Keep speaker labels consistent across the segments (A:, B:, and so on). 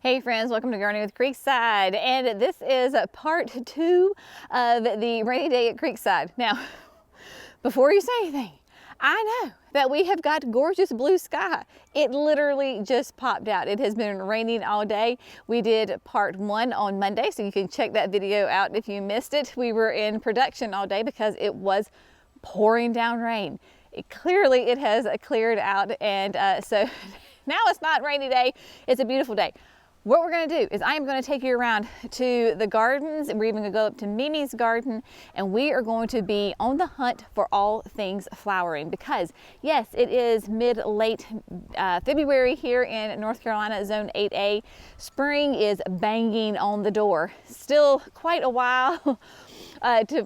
A: Hey friends, welcome to Gardening with Creekside, and this is part 2 of the rainy day at Creekside. Now, before you say anything, I know that we have got gorgeous blue sky. It literally just popped out. It has been raining all day. We did part 1 on Monday, so you can check that video out if you missed it. We were in production all day because it was pouring down rain. Clearly it has cleared out, and so now it's not a rainy day, it's a beautiful day. What we're going to do is I am going to take you around to the gardens, and we're even going to go up to Mimi's garden, and we are going to be on the hunt for all things flowering, because yes, it is mid-late February here in North Carolina, zone 8A. Spring is banging on the door. Still quite a while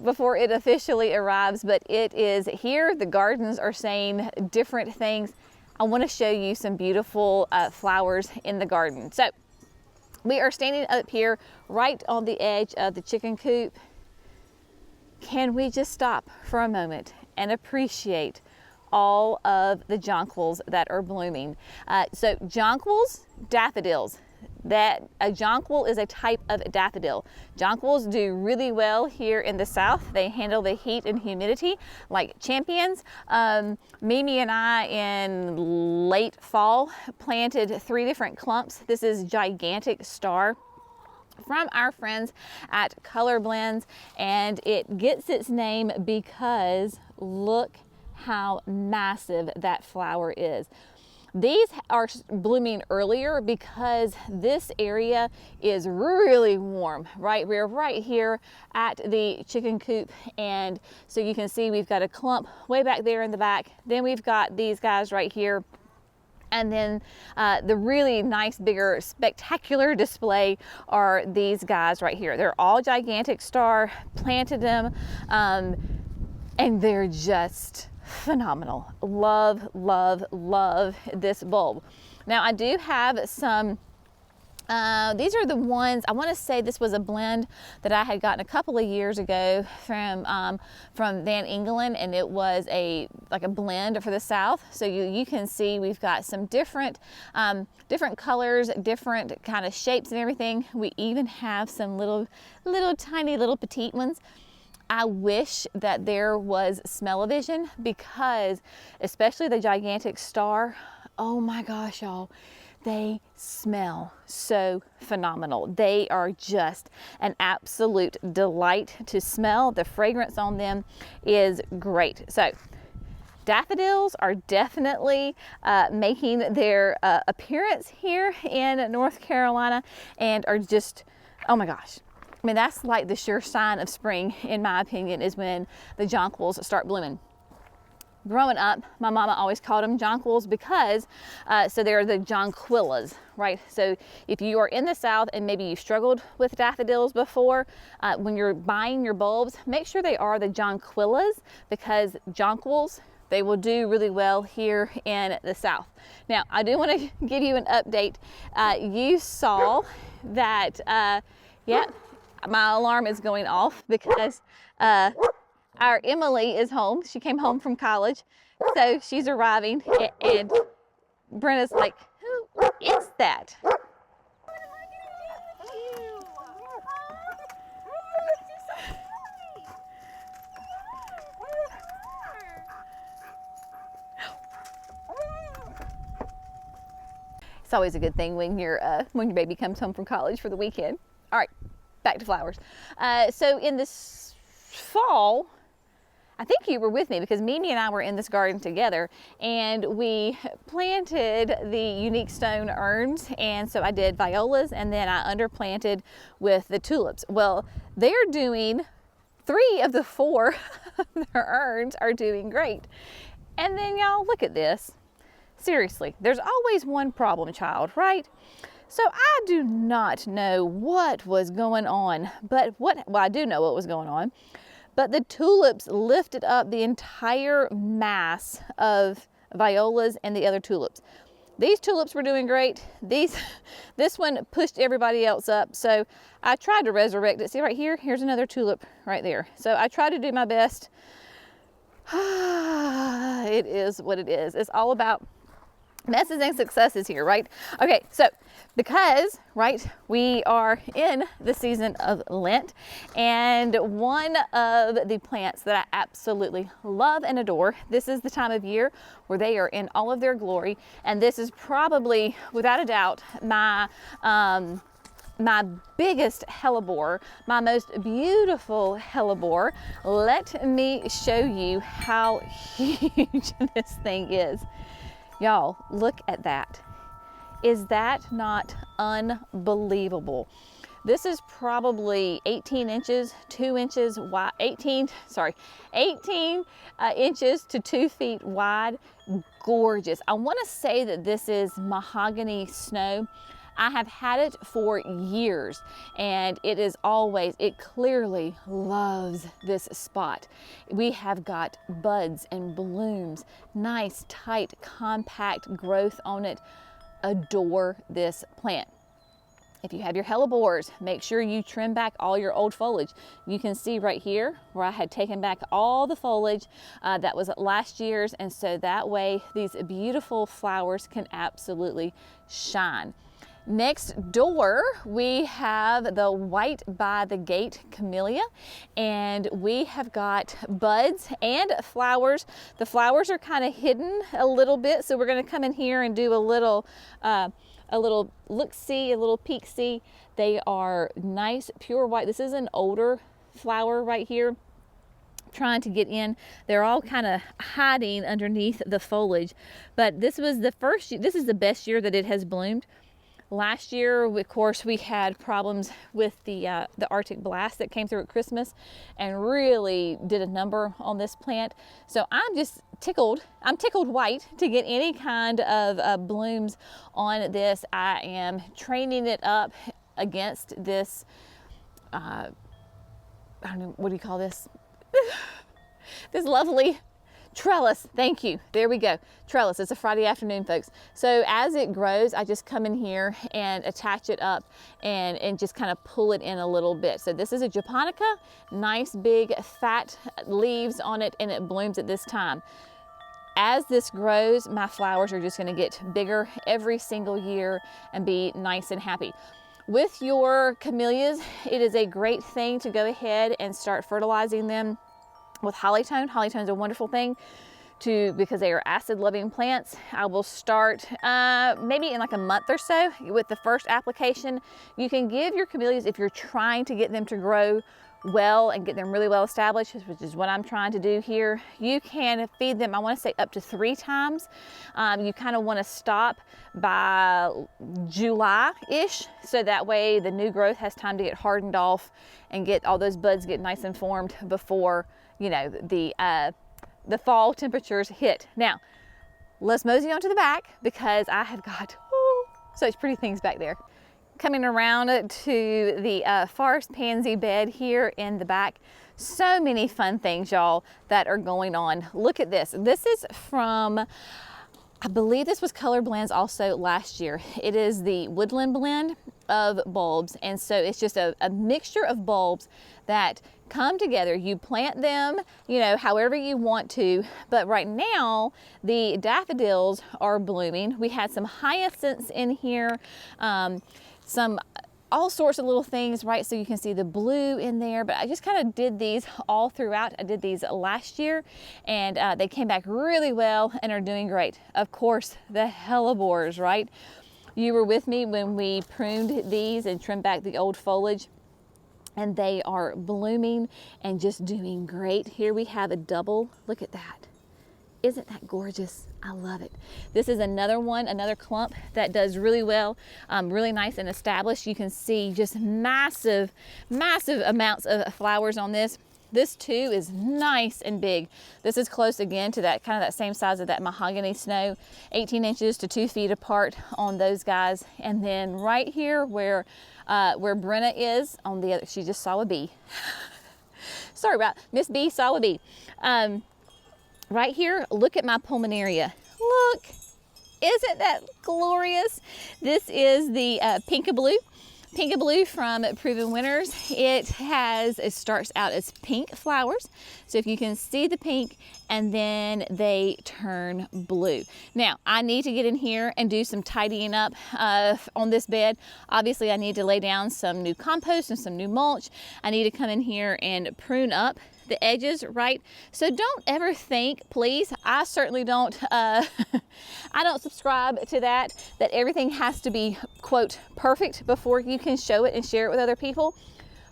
A: before it officially arrives, but it is here. The gardens are saying different things. I want to show you some beautiful flowers in the garden. So we are standing up here right on the edge of the chicken coop. Can we just stop for a moment and appreciate all of the jonquils that are blooming? So jonquils, daffodils. That a jonquil is a type of daffodil. Jonquils do really well here in the south. They handle the heat and humidity like champions. Mimi and I in late fall planted 3 different clumps. This is gigantic star from our friends at Color Blends, and it gets its name because look how massive that flower is. These are blooming earlier because this area is really warm, right? We're right here at the chicken coop, and so you can see we've got a clump way back there in the back. Then we've got these guys right here. And then the really nice, bigger, spectacular display are these guys right here. They're all gigantic star, planted them, and they're just phenomenal. Love, love, love this bulb. Now I do have some, these are the ones, I want to say this was a blend that I had gotten a couple of years ago from Van Engelen, and it was like a blend for the south. So you can see we've got some different colors, different kind of shapes and everything. We even have some little tiny little petite ones. I wish that there was smell-o-vision, because especially the gigantic star, oh my gosh, y'all, they smell so phenomenal. They are just an absolute delight to smell. The fragrance on them is great. So daffodils are definitely making their appearance here in North Carolina, and are just, oh my gosh. I mean, that's like the sure sign of spring, in my opinion, is when the jonquils start blooming. Growing up, my mama always called them jonquils because, so they're the jonquillas, right? So if you are in the south and maybe you struggled with daffodils before, when you're buying your bulbs, make sure they are the jonquillas, because jonquils, they will do really well here in the south. Now, I do want to give you an update. You saw that, yeah, my alarm is going off because our Emily is home. She came home from college, so she's arriving, and Brenna's like, who is that? It's always a good thing when your baby comes home from college for the weekend. All right, back to flowers. So in this fall, I think you were with me because Mimi and I were in this garden together, and we planted the unique stone urns, and so I did violas, and then I underplanted with the tulips. Well, they're doing 3 of the 4 their urns are doing great. And then y'all, look at this. Seriously, there's always one problem child, right? So I do not know what was going on, but well, I do know what was going on, but the tulips lifted up the entire mass of violas and the other tulips. These tulips were doing great. This one pushed everybody else up. So I tried to resurrect it. See right here, here's another tulip right there. So I tried to do my best. It is what it is. It's all about Messes and successes here, right? Okay, so because, right, we are in the season of Lent, and one of the plants that I absolutely love and adore, this is the time of year where they are in all of their glory, and this is probably, without a doubt, my biggest hellebore, my most beautiful hellebore. Let me show you how huge this thing is. Y'all, look at that. Is that not unbelievable? This is probably 18 inches, 2 inches wide, 18 inches to 2 feet wide. Gorgeous. I want to say that this is mahogany snow. I have had it for years, and it clearly loves this spot. We have got buds and blooms, nice, tight, compact growth on it. Adore this plant. If you have your hellebores, make sure you trim back all your old foliage. You can see right here where I had taken back all the foliage that was last year's, and so that way these beautiful flowers can absolutely shine. Next door, we have the white by the gate camellia, and we have got buds and flowers. The flowers are kind of hidden a little bit, so we're going to come in here and do a little look-see, a little peek-see. They are nice, pure white. This is an older flower right here, trying to get in. They're all kind of hiding underneath the foliage, but this is the best year that it has bloomed. Last year, of course, we had problems with the Arctic blast that came through at Christmas and really did a number on this plant. So I'm just tickled. I'm tickled white to get any kind of blooms on this. I am training it up against this, I don't know, what do you call this? This lovely trellis. Thank you. There we go. Trellis. It's a Friday afternoon, folks. So as it grows, I just come in here and attach it up and just kind of pull it in a little bit. So this is a japonica, nice big fat leaves on it, and it blooms at this time. As this grows, my flowers are just going to get bigger every single year and be nice and happy. With your camellias, it is a great thing to go ahead and start fertilizing them with hollytone. Hollytone is a wonderful thing because they are acid-loving plants. I will start maybe in like a month or so with the first application. You can give your camellias, if you're trying to get them to grow well and get them really well established, which is what I'm trying to do here, you can feed them, I want to say up to 3 times. You kind of want to stop by July-ish, so that way the new growth has time to get hardened off and get all those buds get nice and formed before, you know, the fall temperatures hit. Now, let's mosey on to the back because I have got such pretty things back there. Coming around to the forest pansy bed here in the back. So many fun things, y'all, that are going on. Look at this. This is from, I believe this was Color Blends also last year. It is the woodland blend of bulbs, and so it's just a mixture of bulbs that come together. You plant them, you know, however you want to, but right now the daffodils are blooming. We had some hyacinths in here, some all sorts of little things, right? So you can see the blue in there, but I just kind of did these all throughout. I did these last year, and they came back really well and are doing great. Of course, the hellebores, right? You were with me when we pruned these and trimmed back the old foliage, and they are blooming and just doing great. Here we have a double. Look at that. Isn't that gorgeous? I love it. This is another one, another clump that does really well, really nice and established. You can see just massive, massive amounts of flowers on this. This too is nice and big. This is close again to that kind of that same size of that mahogany snow, 18 inches to 2 feet apart on those guys. And then right here where Brenna is on the other, she just saw a bee. Sorry about Miss B saw a bee. Right here, look at my pulmonaria. Look, isn't that glorious? This is the pink-a-blue. Pink and Blue from Proven Winners. It starts out as pink flowers. So if you can see the pink, and then they turn blue. Now, I need to get in here and do some tidying up on this bed. Obviously, I need to lay down some new compost and some new mulch. I need to come in here and prune up the edges, right? So don't ever think, please, I certainly don't, I don't subscribe to that everything has to be, quote, perfect before you can show it and share it with other people.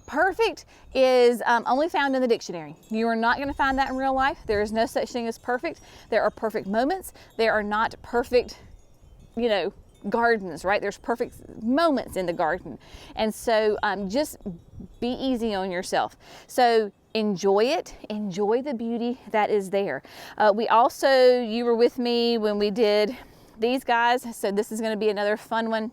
A: Perfect is only found in the dictionary. You are not going to find that in real life. There is no such thing as perfect. There are perfect moments. There are not perfect, you know, gardens, right? There's perfect moments in the garden. And so just be easy on yourself. So enjoy it. Enjoy the beauty that is there. You were with me when we did these guys. So this is going to be another fun one.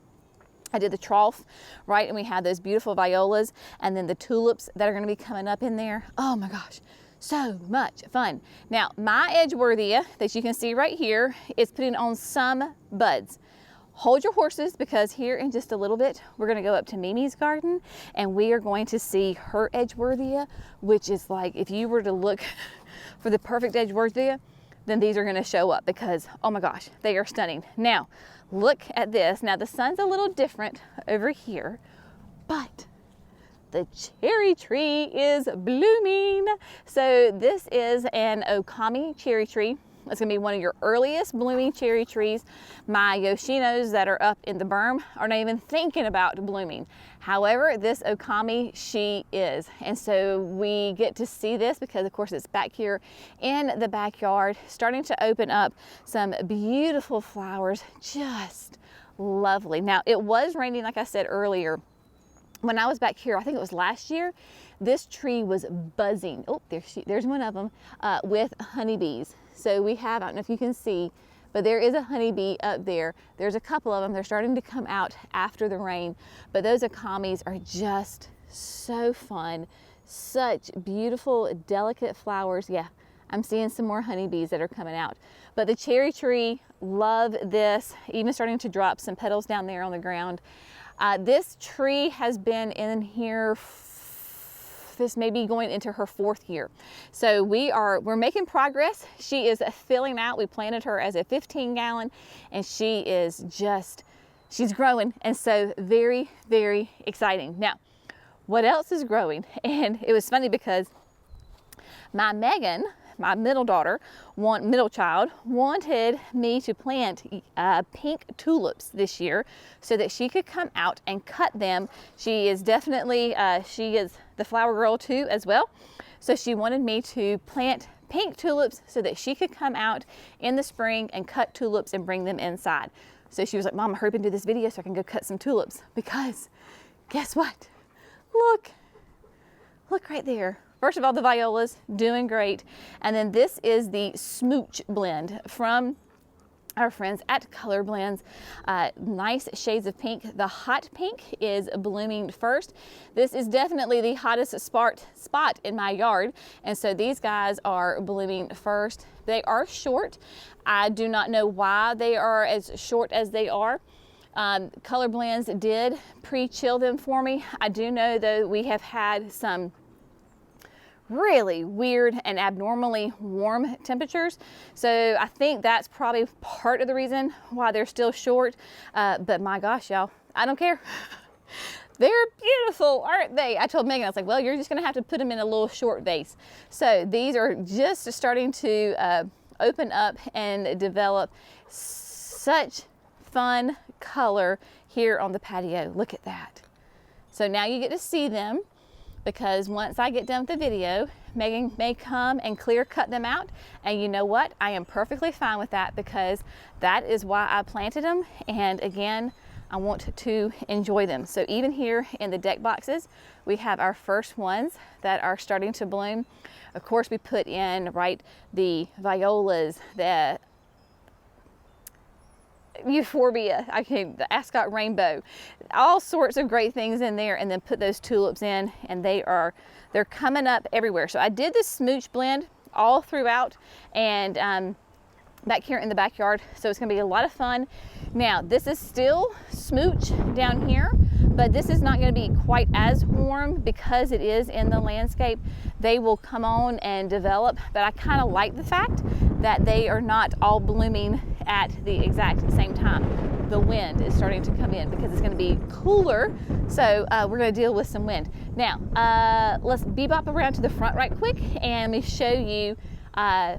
A: I did the trough, right? And we had those beautiful violas and then the tulips that are going to be coming up in there. Oh my gosh, so much fun. Now, my edgeworthia that you can see right here is putting on some buds. Hold your horses, because here in just a little bit, we're going to go up to Mimi's garden and we are going to see her edgeworthia, which is like, if you were to look for the perfect edgeworthia, then these are going to show up, because, oh my gosh, they are stunning. Now, look at this. Now, the sun's a little different over here, but the cherry tree is blooming. So this is an Okame cherry tree. It's going to be one of your earliest blooming cherry trees. My Yoshinos that are up in the berm are not even thinking about blooming. However, this Okame, she is. And so we get to see this because, of course, it's back here in the backyard, starting to open up some beautiful flowers. Just lovely. Now, it was raining, like I said earlier. When I was back here, I think it was last year, this tree was buzzing. Oh, there's one of them with honeybees. So we have, I don't know if you can see, but there is a honeybee up there. There's a couple of them. They're starting to come out after the rain. But those Okames are just so fun. Such beautiful, delicate flowers. Yeah, I'm seeing some more honeybees that are coming out. But the cherry tree, love this. Even starting to drop some petals down there on the ground. This tree has been in here, this may be going into her 4th year. So we're making progress. She is filling out. We planted her as a 15-gallon and she's growing. And so very, very exciting. Now, what else is growing? And it was funny because my Megan, my middle child, wanted me to plant pink tulips this year so that she could come out and cut them. She is definitely, she is the flower girl too as well. So she wanted me to plant pink tulips so that she could come out in the spring and cut tulips and bring them inside. So she was like, Mom, hurry up and do this video so I can go cut some tulips, because guess what? Look right there. First of all, the violas, doing great. And then this is the Smooch blend from our friends at Color Blends. Nice shades of pink. The hot pink is blooming first. This is definitely the hottest spot in my yard. And so these guys are blooming first. They are short. I do not know why they are as short as they are. Color Blends did pre-chill them for me. I do know though we have had some really weird and abnormally warm temperatures. So I think that's probably part of the reason why they're still short. But my gosh, y'all, I don't care. They're beautiful, aren't they? I told Megan, I was like, well, you're just gonna have to put them in a little short vase. So these are just starting to open up and develop. Such fun color here on the patio. Look at that. So now you get to see them, because once I get done with the video, Megan may come and clear cut them out. And you know what? I am perfectly fine with that, because that is why I planted them. And again, I want to enjoy them. So even here in the deck boxes, we have our first ones that are starting to bloom. Of course, we put in, right, the violas, the euphorbia, the ascot rainbow, all sorts of great things in there, and then put those tulips in, and they're coming up everywhere. So I did this Smooch blend all throughout, and back here in the backyard, so it's gonna be a lot of fun. Now, this is still Smooch down here, but this is not going to be quite as warm because it is in the landscape. They will come on and develop, but I kind of like the fact that they are not all blooming at the exact same time. The wind is starting to come in because it's going to be cooler, so we're going to deal with some wind. Now, let's bebop around to the front right quick and let me show you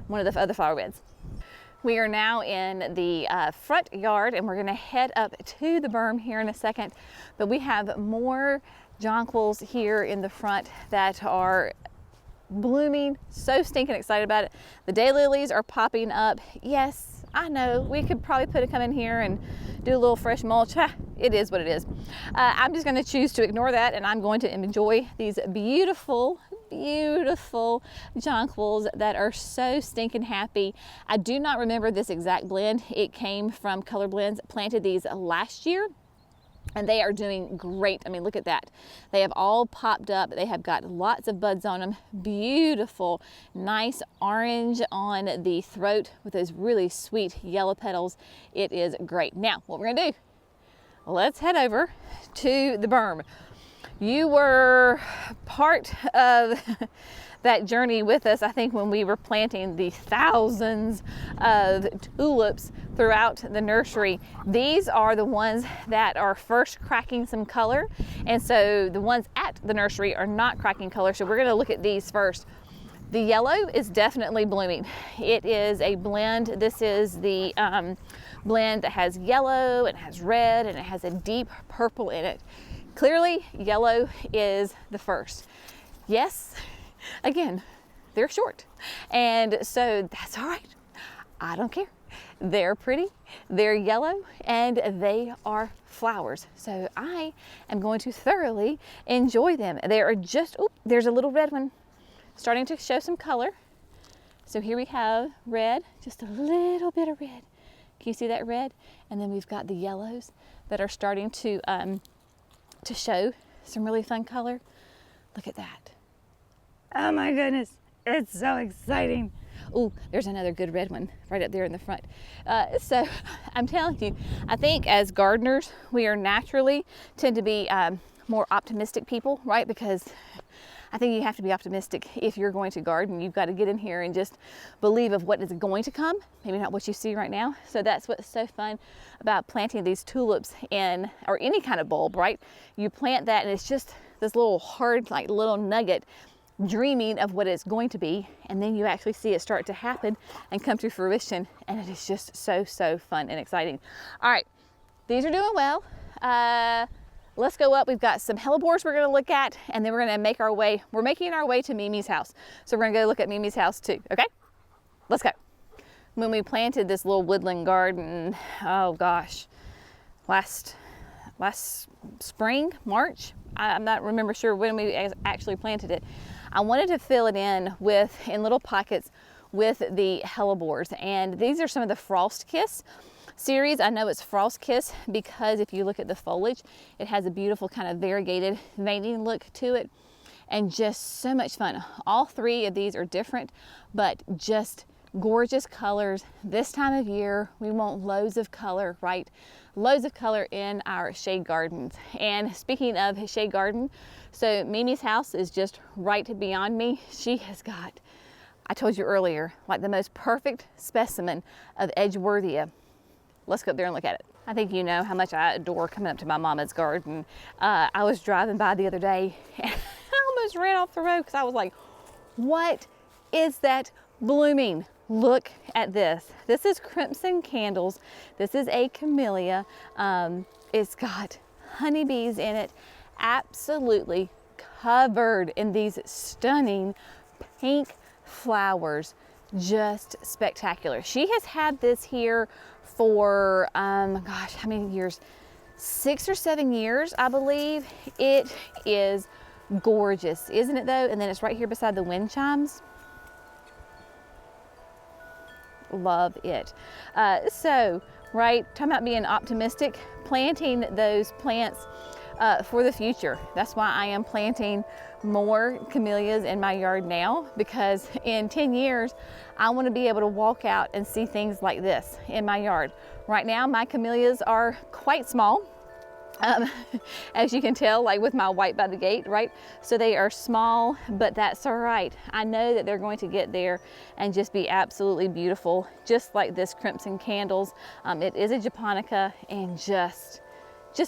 A: one of the other flower beds. We are now in the front yard and we're going to head up to the berm here in a second, but we have more jonquils here in the front that are blooming. So stinking excited about it. The daylilies are popping up. Yes, I know we could probably come in here and do a little fresh mulch. It is what it is. I'm just going to choose to ignore that, and I'm going to enjoy these beautiful jonquils that are so stinking happy. I do not remember this exact blend. It came from Color Blends. Planted these last year, and they are doing great. I mean, look at that. They have all popped up. They have got lots of buds on them. Beautiful, nice orange on the throat with those really sweet yellow petals. It is great. Now, what we're gonna do, let's head over to the berm. You were part of that journey with us, I think, when we were planting the thousands of tulips throughout the nursery. These are the ones that are first cracking some color, and so the ones at the nursery are not cracking color, so we're going to look at these first. The yellow is definitely blooming. It is a blend. This is the blend that has yellow and has red and it has a deep purple in it. Clearly, yellow is the first. Yes, again, they're short, and so that's all right. I don't care. They're pretty, they're yellow, and they are flowers. So I am going to thoroughly enjoy them. They are just, oh, there's a little red one starting to show some color. So here we have red, just a little bit of red. Can you see that red? And then we've got the yellows that are starting to show some really fun color. Look at that. Oh my goodness, it's so exciting. Oh, there's another good red one right up there in the front. So I'm telling you, I think as gardeners, we are naturally tend to be more optimistic people, right? Because I think you have to be optimistic if you're going to garden. You've got to get in here and just believe of what is going to come, maybe not what you see right now. So that's what's so fun about planting these tulips in, or any kind of bulb, right? You plant that and it's just this little hard, like little nugget, dreaming of what it's going to be, and then you actually see it start to happen and come to fruition, and it is just so fun and exciting. All right, these are doing well. Let's go up. We've got some Hellebores we're going to look at, and then we're going to make our way. We're making our way to Mimi's house. So we're going to go look at Mimi's house too, okay? Let's go. When we planted this little woodland garden, oh gosh, last spring, March, I'm not sure when we actually planted it. I wanted to fill it in little pockets with the Hellebores, and these are some of the Frost Kiss series. I know it's Frost Kiss because if you look at the foliage, it has a beautiful kind of variegated veining look to it, and just so much fun. All three of these are different, but just gorgeous colors. This time of year, we want loads of color, right? Loads of color in our shade gardens. And speaking of shade garden, so Mimi's house is just right beyond me. She has got, I told you earlier, like the most perfect specimen of edgeworthia. Let's go up there and look at it. I think you know how much I adore coming up to my mama's garden. I was driving by the other day and I almost ran off the road because I was like, what is that blooming? Look at this. This is Crimson Candles. This is a camellia. It's got honeybees in it, absolutely covered in these stunning pink flowers. Just spectacular. She has had this here for, gosh, how many years? 6 or 7 years, I believe. It is gorgeous, isn't it though? And then it's right here beside the wind chimes. Love it. So, right, talking about being optimistic, planting those plants for the future. That's why I am planting more camellias in my yard now, because in 10 years, I want to be able to walk out and see things like this in my yard. Right now, my camellias are quite small. Um, as you can tell, like with my white by the gate, right? So they are small, but that's all right. I know that they're going to get there and just be absolutely beautiful, just like this crimson candles. It is a japonica and just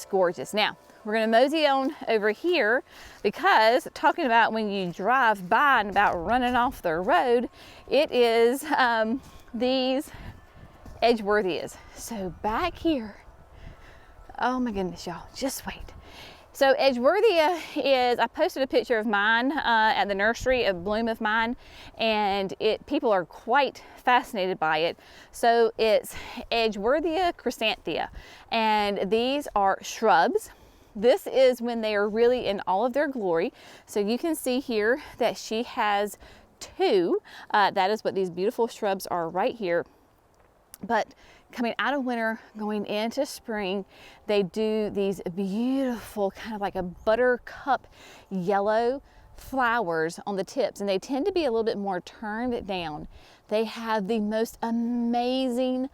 A: gorgeous. Now, we're gonna mosey on over here because talking about when you drive by and about running off the road, it is these edgeworthias. So back here, oh my goodness, y'all, just wait. So edgeworthia is, I posted a picture of mine at the nursery, a bloom of mine, and people are quite fascinated by it. So it's edgeworthia chrysanthia, and these are shrubs. This is when they are really in all of their glory. So you can see here that she has two. That is what these beautiful shrubs are right here. But coming out of winter, going into spring, they do these beautiful kind of like a buttercup yellow flowers on the tips, and they tend to be a little bit more turned down. They have the most amazing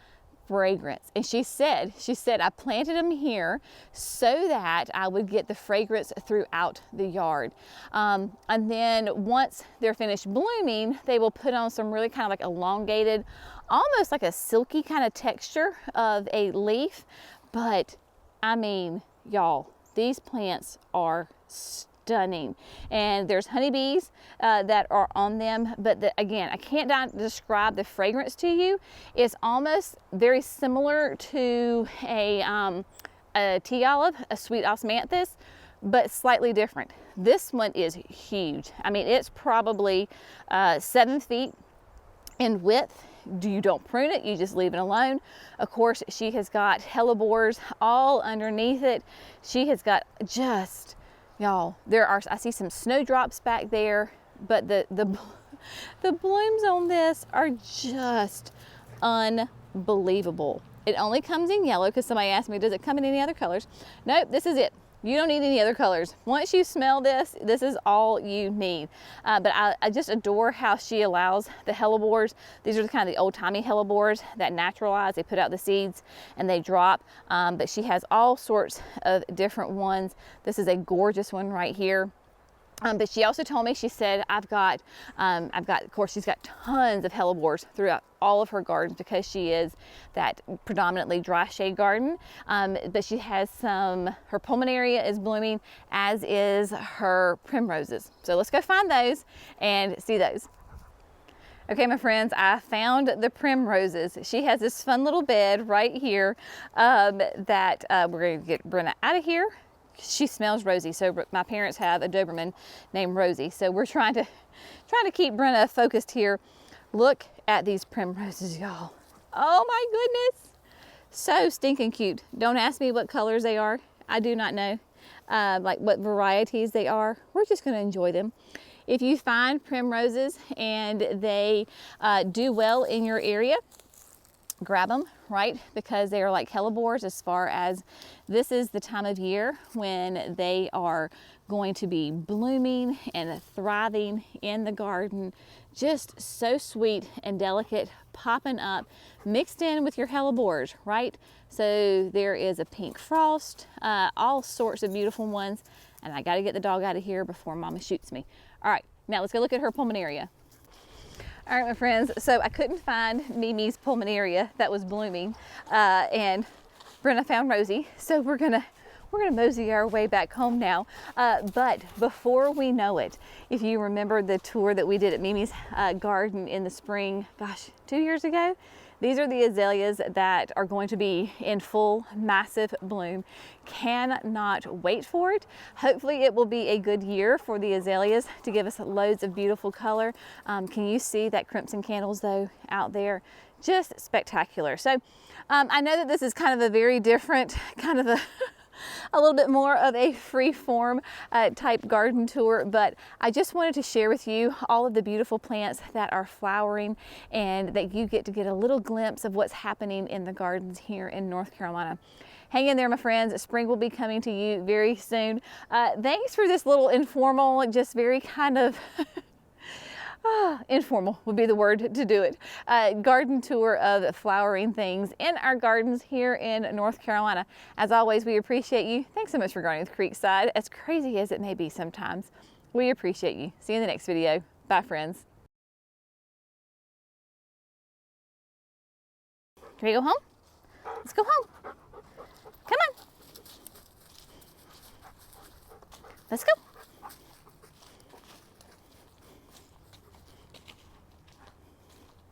A: fragrance. And she said, I planted them here so that I would get the fragrance throughout the yard. And then once they're finished blooming, they will put on some really kind of like elongated, almost like a silky kind of texture of a leaf. But I mean, y'all, these plants are stunning, and there's honeybees that are on them, but again, I can't describe the fragrance to you. It's almost very similar to a tea olive, a sweet osmanthus, but slightly different. This one is huge. I mean, it's probably 7 feet in width. You don't prune it, you just leave it alone. Of course, she has got hellebores all underneath it. She has got just, y'all, I see some snowdrops back there, but the blooms on this are just unbelievable. It only comes in yellow because somebody asked me, does it come in any other colors? Nope, this is it. You don't need any other colors. Once you smell this, this is all you need. But I just adore how she allows the hellebores. These are kind of the old-timey hellebores that naturalize. They put out the seeds and they drop. But she has all sorts of different ones. This is a gorgeous one right here. But she also told me, she said, of course, she's got tons of hellebores throughout all of her gardens because she is that predominantly dry shade garden. But she has her pulmonaria is blooming, as is her primroses. So let's go find those and see those. Okay, my friends, I found the primroses. She has this fun little bed right here that we're going to get Brenna out of here. She smells rosy. So my parents have a Doberman named Rosie. So we're trying to keep Brenna focused here. Look at these primroses, y'all. Oh my goodness. So stinking cute. Don't ask me what colors they are. I do not know like what varieties they are. We're just going to enjoy them. If you find primroses and they do well in your area, grab them, right? Because they are like hellebores, as far as this is the time of year when they are going to be blooming and thriving in the garden. Just so sweet and delicate, popping up, mixed in with your hellebores, right? So there is a pink frost, all sorts of beautiful ones. And I got to get the dog out of here before Mama shoots me. All right, now let's go look at her pulmonaria. All right, my friends, so I couldn't find Mimi's pulmonaria that was blooming, and Brenna found Rosie, so we're gonna mosey our way back home now. But before we know it, if you remember the tour that we did at Mimi's garden in the spring, gosh, 2 years ago, these are the azaleas that are going to be in full massive bloom. Cannot wait for it. Hopefully it will be a good year for the azaleas to give us loads of beautiful color. Can you see that crimson candles though out there? Just spectacular. So I know that this is kind of a very different kind of a little bit more of a free form type garden tour, but I just wanted to share with you all of the beautiful plants that are flowering and that you get to get a little glimpse of what's happening in the gardens here in North Carolina. Hang in there, my friends. Spring will be coming to you very soon. Thanks for this little informal, just very kind of Informal would be the word to do it. Garden tour of flowering things in our gardens here in North Carolina. As always, we appreciate you. Thanks so much for gardening with Creekside. As crazy as it may be sometimes, we appreciate you. See you in the next video. Bye, friends. Can we go home? Let's go home. Come on. Let's go.